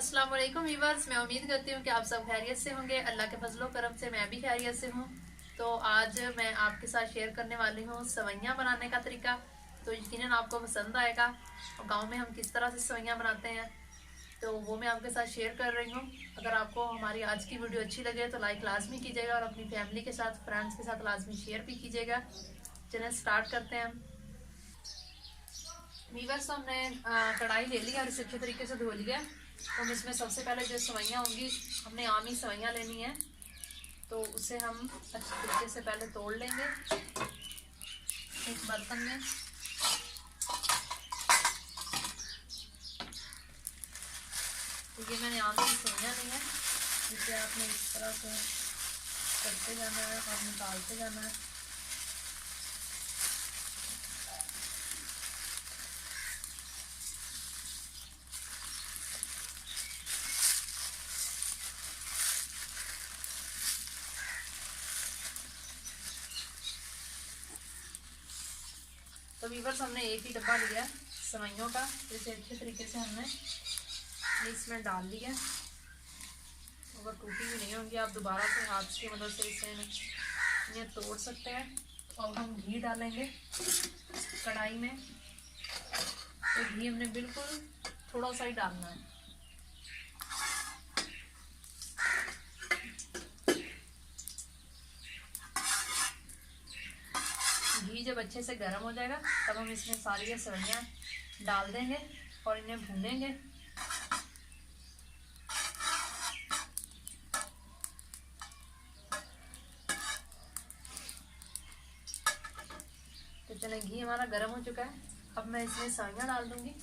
अस्सलाम वालेकुम व्यूअर्स, मैं उम्मीद करती हूँ कि आप सब खैरियत से होंगे। अल्लाह के फजलो करम से मैं भी खैरियत से हूँ। तो आज मैं आपके साथ शेयर करने वाली हूँ सवैयाँ बनाने का तरीका। तो यकीनन आपको पसंद आएगा। और गांव में हम किस तरह से सवैयाँ बनाते हैं तो वो मैं आपके साथ शेयर कर रही हूँ। अगर आपको हमारी आज की वीडियो अच्छी लगे तो लाइक लाजमी कीजिएगा और अपनी फैमिली के साथ, फ्रेंड्स के साथ लाजमी शेयर भी कीजिएगा। चलिए स्टार्ट करते हैं। वीवर्स, तो हमने कढ़ाई ले ली और इसे अच्छे तरीके से धो लिया। तो हम इसमें सबसे पहले जो सवैयाँ होंगी, हमने आम ही सवैयाँ लेनी है, तो उसे हम अच्छे तरीके से पहले तोड़ लेंगे एक बर्तन में। तो ये मैंने आम की सवैयाँ ली है, जिसे आपने इस तरह से करते जाना है और निकालते जाना है। तो वीवर्स, हमने एक ही डब्बा लिया सवैयों का, जिसे अच्छे तरीके से हमने इसमें डाल लिया। अगर टूटी भी नहीं होंगी, आप दोबारा से हाथ की मदद से इसे इन्हें तोड़ सकते हैं। और हम घी डालेंगे कढ़ाई में। तो घी हमने बिल्कुल थोड़ा सा ही डालना है। घी जब अच्छे से गर्म हो जाएगा तब हम इसमें सारी ये सवैयाँ डाल देंगे और इन्हें भूनेंगे। तो चलें, घी हमारा गर्म हो चुका है। अब मैं इसमें सवैयाँ डाल दूंगी।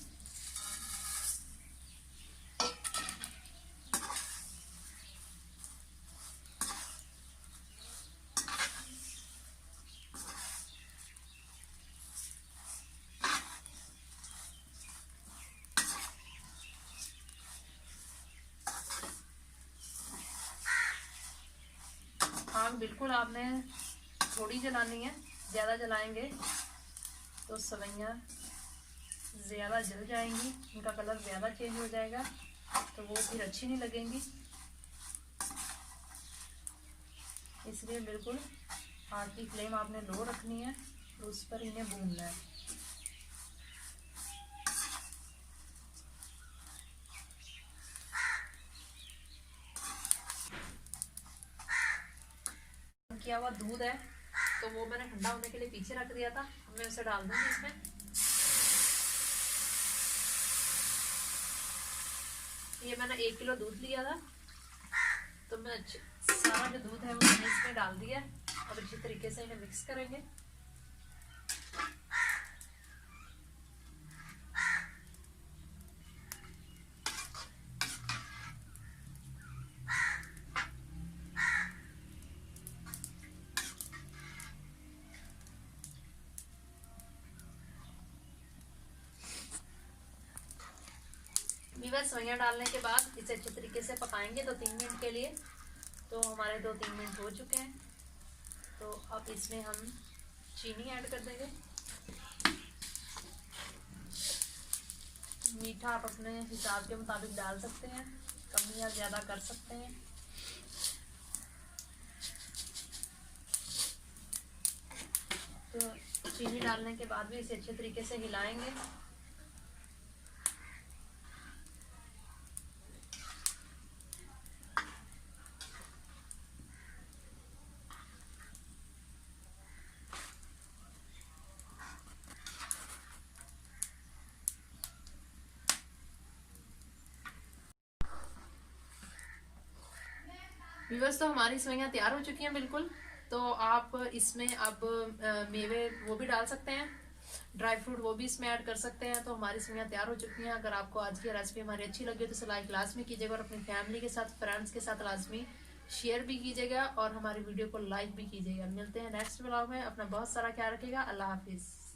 आग बिल्कुल आपने थोड़ी जलानी है, ज़्यादा जलाएंगे तो सवैयाँ ज़्यादा जल जाएंगी, उनका कलर ज़्यादा चेंज हो जाएगा, तो वो फिर अच्छी नहीं लगेंगी। इसलिए बिल्कुल आग की फ्लेम आपने लो रखनी है और उस पर इन्हें भूनना है। किया हुआ दूध है, तो वो मैंने ठंडा होने के लिए पीछे रख दिया था। मैं उसे डाल दूंगी इसमें। ये मैंने 1 किलो दूध लिया था, तो मैं सारा जो दूध है वो मैंने इसमें डाल दिया और अच्छी तरीके से इन्हें मिक्स करेंगे। वीवर्स, सवैयाँ डालने के बाद इसे अच्छे तरीके से पकाएंगे 2-3 मिनट के लिए। तो हमारे 2-3 मिनट हो चुके हैं। तो अब इसमें हम चीनी ऐड कर देंगे। मीठा आप अपने हिसाब के मुताबिक डाल सकते हैं, कम या ज़्यादा कर सकते हैं। तो चीनी डालने के बाद भी इसे अच्छे तरीके से हिलाएंगे। व्यूअर्स, तो हमारी सवैयाँ तैयार हो चुकी हैं बिल्कुल। तो आप इसमें अब मेवे वो भी डाल सकते हैं, ड्राई फ्रूट वो भी इसमें ऐड कर सकते हैं। तो हमारी सवैयाँ तैयार हो चुकी हैं। अगर आपको आज की रेसिपी हमारी अच्छी लगी तो इसे लाइक लाजमी कीजिएगा और अपनी फैमिली के साथ, फ्रेंड्स के साथ लाजमी शेयर भी कीजिएगा और हमारी वीडियो को लाइक भी कीजिएगा। मिलते हैं नेक्स्ट व्लॉग में। अपना बहुत सारा ख्याल रखिएगा। अल्लाह हाफिज़।